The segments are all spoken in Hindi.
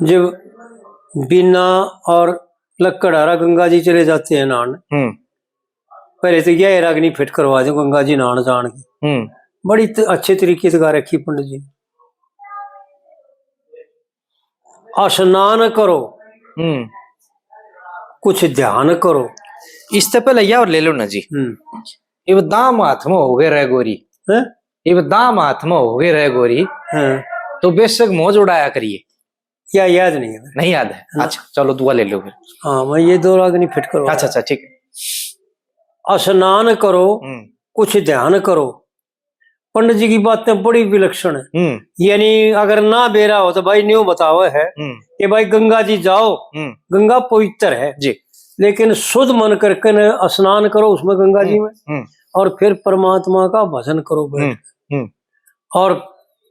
जब बिना और लक्कड़हारा गंगा जी चले जाते हैं नहाने, पहले तो यह रागनी फिट करवा दो गंगा जी नहान जान की, बड़ी अच्छे तरीके से गा रखी पंडित जी। स्नान करो, कुछ ध्यान करो। इससे पहले यह और ले लो ना जी, ये दाम हाथ में हो गए रह गोरी, ये दाम हाथ में हो गए रह गोरी, तो बेशक मौज उड़ाया करिए। या याद नहीं है? नहीं याद है? अच्छा चलो दुआ ले लो फिर। हाँ मैं ये दो रागनी फिट करो। अच्छा ठीक है। स्नान करो, कुछ ध्यान करो। पंडित जी की बातें बड़ी विलक्षण है। यानी अगर ना बेरा हो तो भाई न्यू बताओ है कि भाई गंगा जी जाओ, गंगा पवित्र है जी, लेकिन शुद्ध मन करके स्नान करो उसमें गंगा जी में, और फिर परमात्मा का भजन करो बैठ, और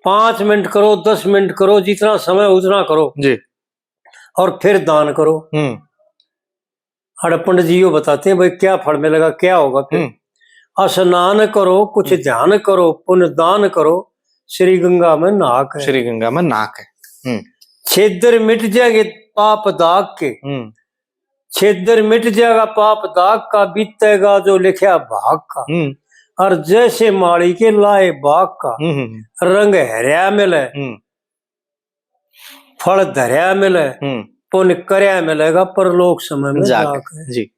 5 मिनट करो, 10 मिनट करो, जितना समय उतना करो जी, और फिर दान करो। अरे पंडित जी यो बताते हैं भाई क्या फल मिलेगा, क्या होगा फिर। स्नान करो, कुछ ध्यान करो, पुण्य दान करो, श्री गंगा में नाक है। श्री गंगा में नाक है। छेदर मिट जाएंगे पाप दाग के, छेदर मिट जाएगा पाप दाग का, बीतेगा जो लिखा भाग का, और जैसे माड़ी के लाए बाग का, रंग हरिया मिले, फल धरिया मिले, पुण्य करया मिलेगा परलोक समय में जाक है जी।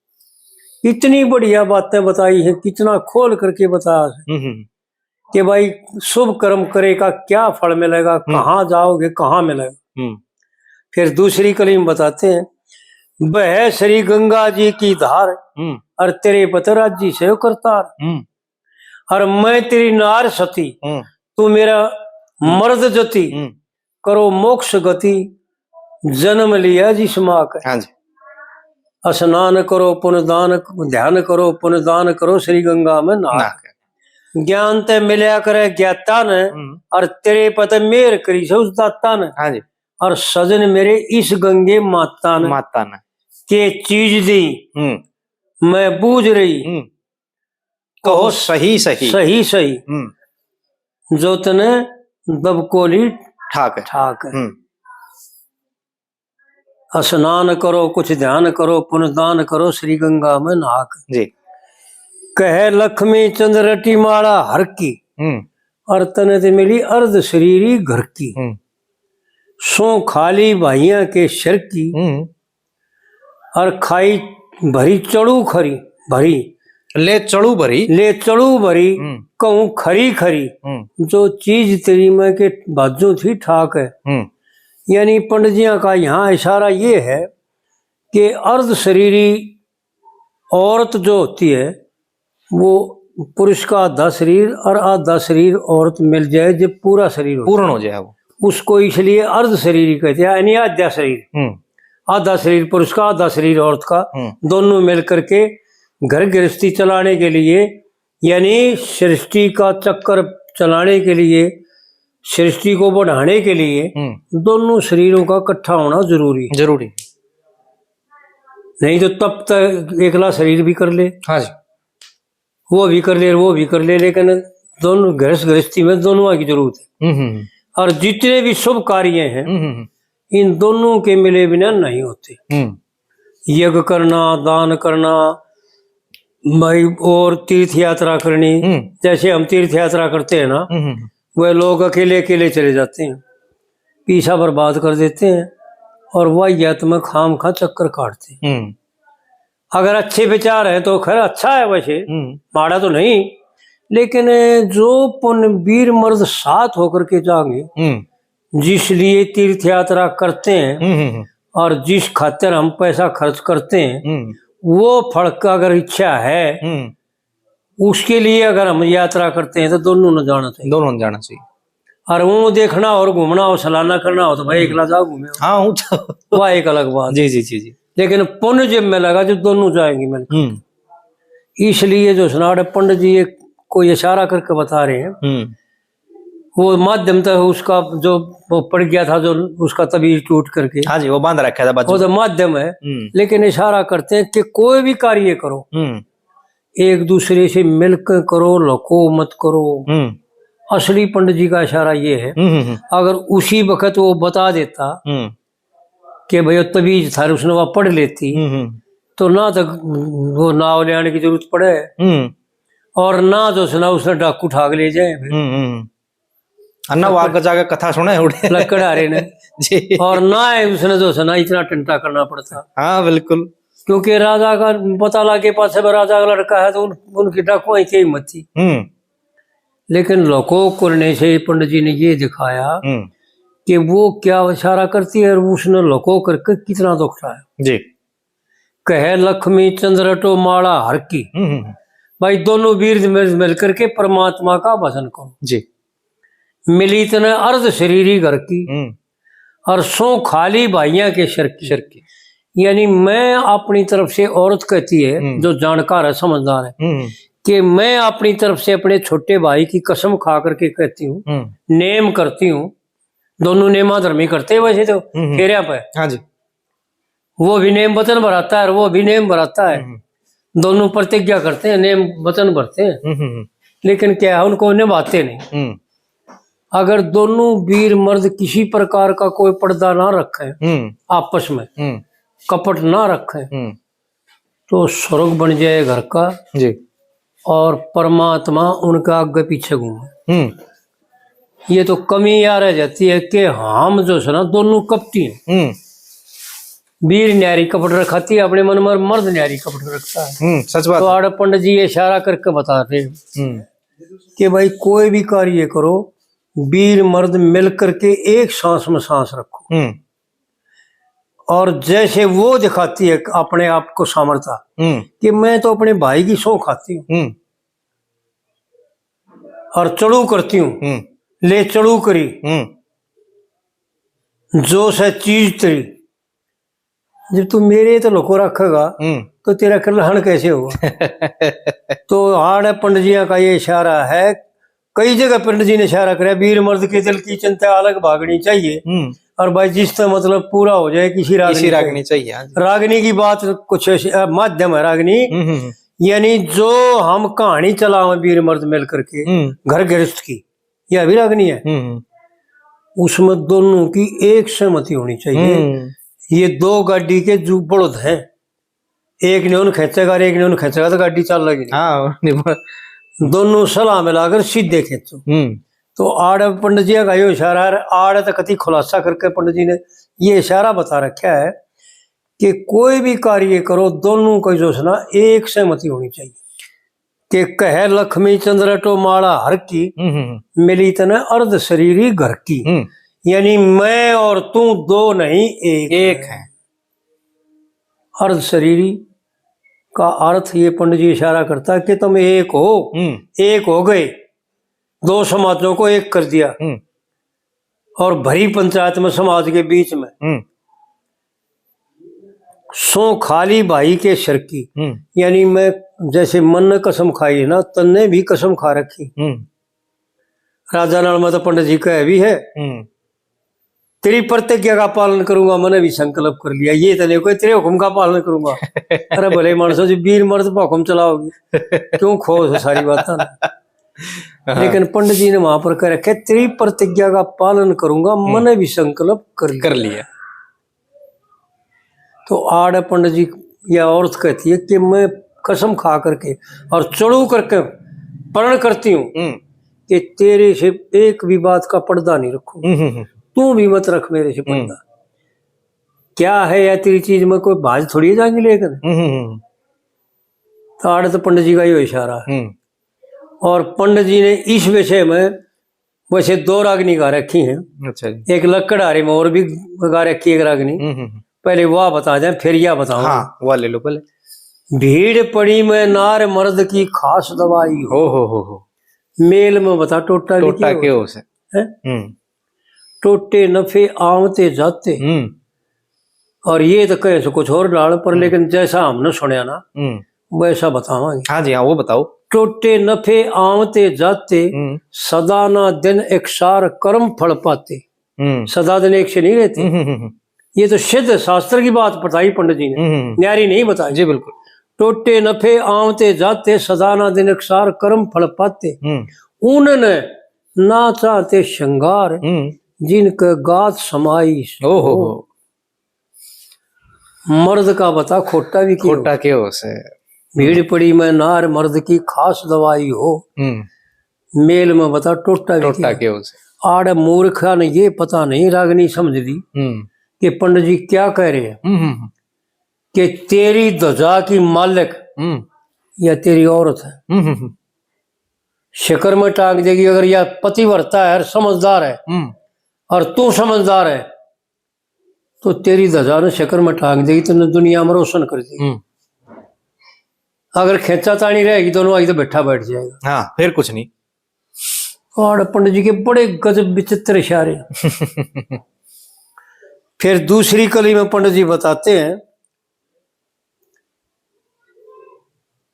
इतनी बढ़िया बातें बताई हैं, कितना खोल करके बताया है कि भाई शुभ कर्म करेगा क्या फल मिलेगा, कहाँ जाओगे कहाँ मिलेगा। फिर दूसरी कलीम बताते हैं, बह श्री गंगा जी की धार, और तेरे पतराज जी से करतार, और मैं तेरी नार सती, तू मेरा मर्द जति, करो मोक्ष गति, जन्म लिया जिस माँ का। स्नान करो पुण्य दान, ध्यान करो पुण्य दान करो, श्री गंगा में नाक। ज्ञान ते मिलया करे ज्ञाता ने, और तेरे पते मेर करी से उस दाता ने, और सजन मेरे इस गंगे माता ने के चीज दी मैं बूझ रही, कहो सही सही सही सही, जो तने दबकोली ठाक ठाक। स्नान करो, कुछ ध्यान करो, पुण्य दान करो, श्री गंगा में नाक जी। कहे लक्ष्मी चंद्रटी माला हर की, और तने ते मिली अर्ध शरीरी घर की, सो खाली भाइया के शर की, और खाई भरी चढ़ू खरी भरी, ले चढ़ू भरी कहूँ खरी खरी, जो चीज तेरी में के बाजू थी ठाक है। यानी पंडित जी का यहाँ इशारा ये है कि अर्ध शरीरी औरत जो होती है वो पुरुष का आधा शरीर और आधा शरीर औरत मिल जाए जब पूरा शरीर पूर्ण हो जाए, वो उसको इसलिए अर्ध शरीरी कहते हैं, यानी आधा शरीर। आधा शरीर पुरुष का, आधा शरीर औरत का, दोनों मिल करके घर गृहस्थी चलाने के लिए, यानी सृष्टि का चक्कर चलाने के लिए, सृष्टि को बढ़ाने के लिए दोनों शरीरों का इकट्ठा होना जरूरी। नहीं तो तब तक एकला शरीर भी कर ले, हाँ जी, वो भी कर ले, लेकिन दोनों गृहस्थी में दोनों की जरूरत है। और जितने भी शुभ कार्य हैं इन दोनों के मिले बिना नहीं होते। यज्ञ करना, दान करना भाई, और तीर्थ यात्रा करनी, जैसे हम तीर्थ यात्रा करते हैं ना, वह लोग अकेले चले जाते हैं, पीछा बर्बाद कर देते हैं, और वह यात में खाम खा चक्कर काटते हैं। अगर अच्छे विचार हैं तो खैर अच्छा है, वैसे माड़ा तो नहीं, लेकिन जो पुण्य वीर मर्द साथ होकर के जाएंगे, जिस लिए तीर्थ यात्रा करते हैं और जिस खातिर हम पैसा खर्च करते हैं, वो फल का अगर इच्छा है उसके लिए अगर हम यात्रा करते हैं तो दोनों न जाना चाहिए। और वो देखना और घूमना और सलाना करना हो तो भाई एकला जाओ घूमे, हाँ वह एक अलग बात। जी। लेकिन पुण्य जब में लगा जब दोनों जाएंगे मिलकर, इसलिए जो सुनाड़ पंडित जी को इशारा करके बता रहे हैं, वो माध्यम था उसका जो वो पड़ गया था, जो उसका तबीज टूट करके, हाँ जी, वो बांध रखा था, वो तो माध्यम है। लेकिन इशारा करते हैं कि कोई भी कार्य करो एक दूसरे से मिलकर करो, लको मत करो। असली पंडित जी का इशारा ये है, अगर उसी वक्त वो बता देता कि भाई तभी थारे उसने वह पढ़ लेती तो ना तो वो नाव ले आने की जरूरत पड़े, और ना जो सुना उसने डाकू ठाक ले जाए अन्ना वाग जाके कथा सुने उड़े लकड़हारे ने जी। और ना है उसने जो सुना इतना टंटा करना पड़ता। हाँ बिल्कुल, क्योंकि राजा का पता लगे पास राजा का लड़का है तो उनकी डाकुआ की हिम्मत थी। लेकिन लोकों करने से पंडित जी ने ये दिखाया कि वो क्या इशारा करती है, और उसने लोको करके कितना दुख उठाया जी। कहे लक्ष्मी चंद्रटो माला हर की, भाई दोनों वीर मिल करके परमात्मा का भजन करो जी। मिली तने अर्ध शरीरी घर की और सो खाली भाइया के शर की। यानी मैं अपनी तरफ से, औरत कहती है जो जानकार है समझदार है, कि मैं अपनी तरफ से अपने छोटे भाई की कसम खा करके कहती हूँ, नेम करती हूँ, दोनों नेमा धर्मी करते हैं वैसे तो फेरिया पे। हाँ जी। वो भी नेम वचन भराता है और वो भी नेम भराता है, दोनों प्रतिज्ञा करते हैं, नेम वचन भरते हैं, लेकिन क्या है उनको निभाते नहीं। अगर दोनों वीर मर्द किसी प्रकार का कोई पर्दा ना रखे, आपस में कपट ना रखे, तो स्वर्ग बन जाए घर का जी, और परमात्मा उनका आगे पीछे घूमे। ये तो कमी आ रह जाती है कि हम जो है ना दोनों कपटी हैं। वीर न्यारी कपट रखाती है अपने मन में, मर्द न्यारी कपट रखता है। सच बात। तो आड़ पंडित जी इशारा करके बता रहे कि भाई कोई भी कार्य करो, वीर मर्द मिल करके एक सांस में सांस रखो, और जैसे वो दिखाती है अपने आप को सामर्थ्य कि मैं तो अपने भाई की सौ खाती हूँ और चढ़ू करती हूँ, ले चढ़ू करी जो से चीज तेरी, जब तू मेरे तो लोको रखेगा तो तेरा कल्याण कैसे होगा। तो हाड़ पंडित जी का ये इशारा है, कई जगह पंडित जी ने इशारा कराया वीर मर्द के दिल की चिंता अलग भागनी चाहिए, और भाई जिससे मतलब पूरा हो जाए किसी रागनी चाहिए। रागनी की बात कुछ माध्यम है रागनी, यानी जो हम कहानी चलावे वीर मर्द मिल करके घर गृहस्थ की, यह भी रागनी है। उसमें दोनों की एक सहमति होनी चाहिए। ये दो गाड़ी के जो बड़द हैं, एक ने उन खींचेगा और एक ने उन खींचेगा तो गाड़ी चल लगी। दोनों सलाह मिलाकर सीधे खींचो। तो आड़ पंडित जी का ये इशारा है, आड़ तक कति खुलासा करके पंडित जी ने ये इशारा बता रखा है कि कोई भी कार्य करो दोनों को जो है ना एक सहमति होनी चाहिए। कि कहे लक्ष्मी चंद्रटो माला हर की, मिली तने अर्ध शरीरी घर की, यानी मैं और तू दो नहीं एक है। अर्ध शरीरी का अर्थ ये पंडित जी इशारा करता है कि तुम एक हो, एक हो गए, दो समाजों को एक कर दिया, और भरी पंचायत में समाज के बीच में सो खाली भाई के शर की, यानी मैं जैसे मन ने कसम खाई है ना, तन ने भी कसम खा रखी। राजा नाल में तो पंडित जी का भी है, तेरी प्रतिज्ञा का पालन करूंगा, मैंने भी संकल्प कर लिया, ये तने कोई तेरे हुक्म का पालन करूंगा। अरे भले मानसो जी वीर मर्द पर हुक्म चलाओगी, क्यों खो सारी बात ना। लेकिन पंडित जी ने वहां पर कह रखे तेरी प्रतिज्ञा का पालन करूंगा, मैंने भी संकल्प कर लिया। तो आड़ पंडित जी या औरत कहती है कि मैं कसम खा करके और चढ़ू करके प्रण करती हूँ कि तेरे से एक भी बात का पर्दा नहीं रखूं, तू भी मत रख मेरे से पर्दा। क्या है या तेरी चीज में कोई भाज थोड़ी जाएंगे लेकर। तो आड़ तो पंडित जी का ये इशारा है। और पंडित जी ने इस विषय में वैसे दो रागनी गा रखी हैं। अच्छा। एक लकड़हारे में और भी गा रखी है एक रागनी, पहले वह बता दें फिर यह बताओ। हाँ, वह ले लो पहले। भीड़ पड़ी में नार मर्द की खास दवाई हो मेल में बता टोटा के हो से टोटे नफे आवते जाते। और ये तो कहे से कुछ और डाल पर, लेकिन जैसा हमने सुना ना वैसा बतावांगे। हाँ जी हाँ, वो बताओ। टोटे नफे आवते जाते, सदा ना दिन एक सार कर्म फल पाते। सदा दिन एक से नहीं रहते। ये तो सिद्ध शास्त्र की बात बताई पंडित जी ने, न्यारी नहीं बताई। जी बिल्कुल। टोटे नफे आवते जाते, सदा ना दिन एक सार कर्म फल पाते। उन्होंने ना चाहते श्रृंगार, जिनके गात समाई। मर्द का बता खोटा भी क्यों। खोटा के हो से। भीड़ पड़ी में नार मर्द की खास दवाई हो, मेल में बता टोटा के हो से। आड़ मूर्खा ने ये पता नहीं रागनी समझ ली कि पंडित जी क्या कह रहे हैं कि तेरी ध्वजा की मालिक या तेरी औरत है, शिखर में टांग देगी। अगर यह पतिव्रता है, समझदार है और तू समझदार है तो तेरी ध्वजा ने शिखर में टांग देगी, तुमने दुनिया में रोशन कर देगी। अगर खेचा तानी रहेगी दोनों आई तो बैठा बैठ जाएगा। हाँ, फिर कुछ नहीं। और पंडित जी के बड़े गजब विचित्र इशारे। फिर दूसरी कली में पंडित जी बताते हैं,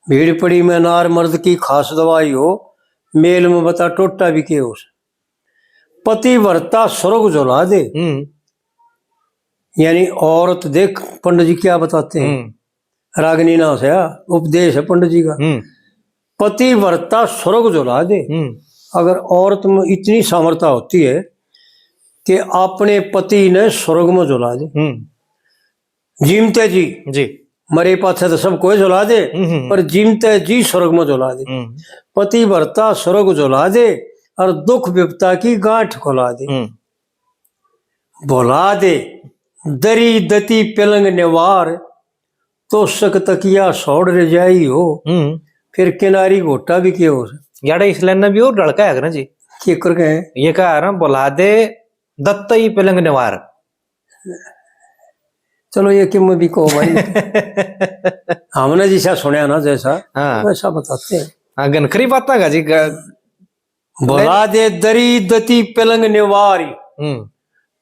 भीड़ पड़ी में नार मर्द की खास दवाई हो, मेल में बता टोटा भी के हो। पतिव्रता स्वर्ग जला दे, यानी औरत देख पंडित जी क्या बताते हैं, रागनी ना से उपदेश है पंडित जी का। पतिव्रता स्वर्ग जला दे। अगर औरत में इतनी सामर्थ्य होती है कि अपने पति ने स्वर्ग में जला दे, जीमते जी मरे पाछे तो सब कोई जला दे, पर जीमते जी स्वर्ग में जला दे। पतिव्रता स्वर्ग जला दे और दुख विपता की गांठ खोला दे। भुला दे दरी दती पलंग निवार, तो सक तकिया सोड़ रजाई हो, फिर किनारी घोटा भी के हो। याडे इस लाइन में भी और लड़का है ना जी, क्या कर गए ये कहा ना, बुला दे दत्तई पलंग निवार। चलो ये कि मैं भी कहो भाई। हमने जैसा सुना ना जैसा वैसा बताते हैं। हाँ, गनखरी बात का जी। बुला दे दरी दती पलंग निवारी,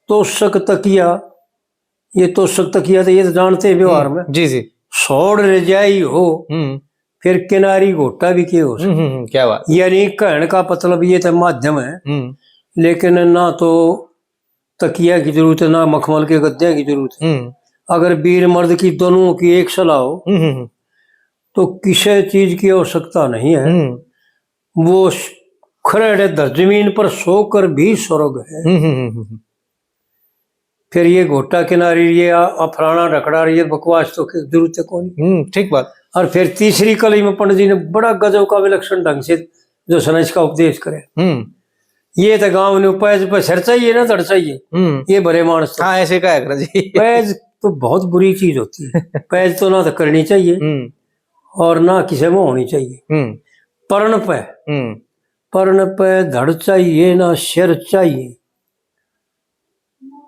तो सक तकिया, ये तो सक तकिया तो ये तो जानते हैं व्यवहार में जी जी। सोड़ रजाई हो, फिर किनारी घोटा भी के हो। क्या बात। यानी कहने का मतलब ये तो माध्यम है, लेकिन ना तो तकिया की जरूरत है ना मखमल के गद्दे की जरूरत है। अगर वीर मर्द की दोनों की एक सलाह हो तो किसी चीज की आवश्यकता नहीं है। वो खड़े जमीन पर सोकर भी स्वर्ग है। फिर ये घोटा किनारी, ये अफराना ढकड़ा, ये बकवास तो जरूरत है कौन। ठीक बात। और फिर तीसरी कली में पंडित जी ने बड़ा गजब का विलक्षण ढंग से जो सनज का उपदेश करे। ये तो गांव ने पैज पर सर चाहिए ना धड़ चाहिए, ये भरे मानस तो। हाँ, ऐसे का है जी। पैज तो बहुत बुरी चीज होती है। पैज तो ना तो करनी चाहिए और ना किसी में होनी चाहिए। पर्ण पे धड़ चाहिए ना सिर चाहिए।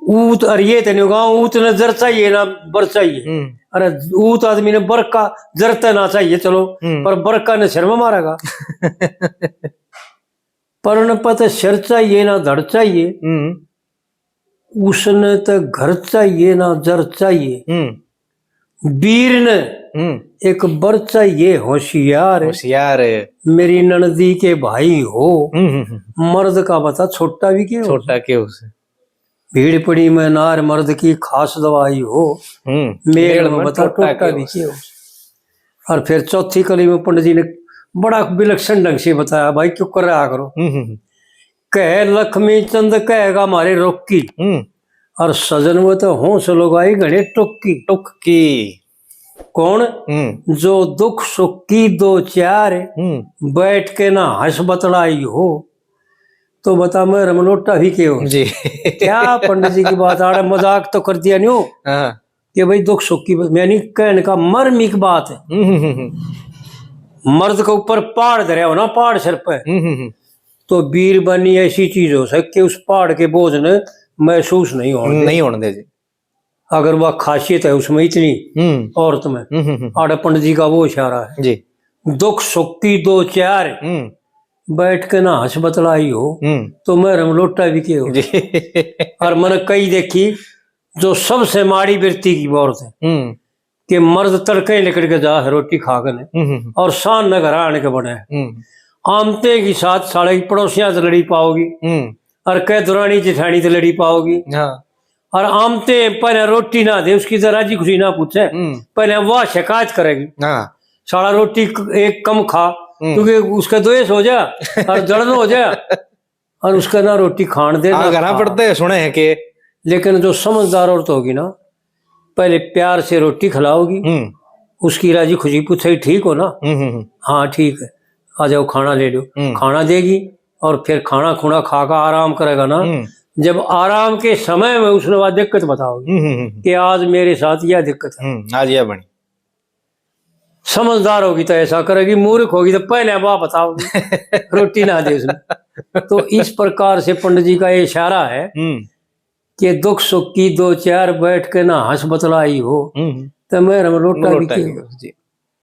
ऊत और ये तेने गाँव ऊत ने जर चाहिए ना बर चाहिए। अरे ऊत आदमी ने बर का जरते ना चाहिए चलो, पर बर का ने सिर में मारेगा। पर्ण पे तो सिर चाहिए ना धड़ चाहिए, उसने तो घर चाहिए ना जर चाहिए। वीर ने एक बर चाहिए होशियार, होशियार मेरी ननदी के भाई हो। मर्द का बता छोटा भी क्यों, छोटा क्यों से। भीड़ पड़ी में नार मर्द की खास दवाई हो, मेल में बता टोटा भी क्यों। और फिर चौथी कली में पंडित जी ने बड़ा विलक्षण ढंग से बताया, भाई क्यों कर रहा करो। कह लक्ष्मी चंद कहेगा हमारे रोकी, और सजन वो तो होश लगाई घड़े टुक्की। कौन जो दुख सुख की दो चार, बैठ के ना हंस बतलाई हो, तो बता मैं रमलोटा भी के हो जी। क्या पंडित जी की बात आड़े मजाक तो कर दिया नहीं हो कि भाई दुख सुख की, यानी कहने का मर्मिक बात है। मर्द के ऊपर पहाड़ धरे हो ना, पहाड़ सिर पे, तो वीर बनी ऐसी चीज हो सकती उस पहाड़ के बोझ ने महसूस नहीं होने दे जी। अगर वह खासियत है उसमें इतनी औरत में। आड़े पंडित जी का वो इशारा है जी। दुख सुख की दो चार, बैठ के ना हंस बतलाई हो, तो मैं रमलोटा भी के हो। और मैंने कई देखी जो सबसे माड़ी वृत्ति की औरत है कि मर्द तड़के लेकर के जा रोटी खा कर और शान न घर आने के बने। आमते की साथ साढ़े पड़ोसियां से लड़ी पाओगी, और कह दुरानी जेठानी से लड़ी पाओगी। और आमते पहले रोटी ना दे उसकी जरा जी खुशी ना पूछे, पहले वह शिकायत करेगी सारा रोटी एक कम खा, क्योंकि उसका द्वेष हो जा और जलन हो जा, और उसका ना रोटी खान दे ना पड़ते सुने हैं कि। लेकिन जो समझदार औरत होगी ना, पहले प्यार से रोटी खिलाओगी, उसकी राजी खुशी पूछे ठीक हो ना, हाँ ठीक है, आ जाओ खाना ले लो, खाना देगी और फिर खाना खुना खाकर आराम करेगा ना। जब आराम के समय में उसने बाद दिक्कत बताओगी कि आज मेरे साथ यह दिक्कत है, आज यह बनी। समझदार होगी तो ऐसा करेगी, मूर्ख होगी तो पहले अब आप बताओगी रोटी ना दे उसने। तो इस प्रकार से पंडित जी का ये इशारा है कि दुख सुख की दो चार बैठ के ना हंस बतलाई हो तो मैं रोटा भी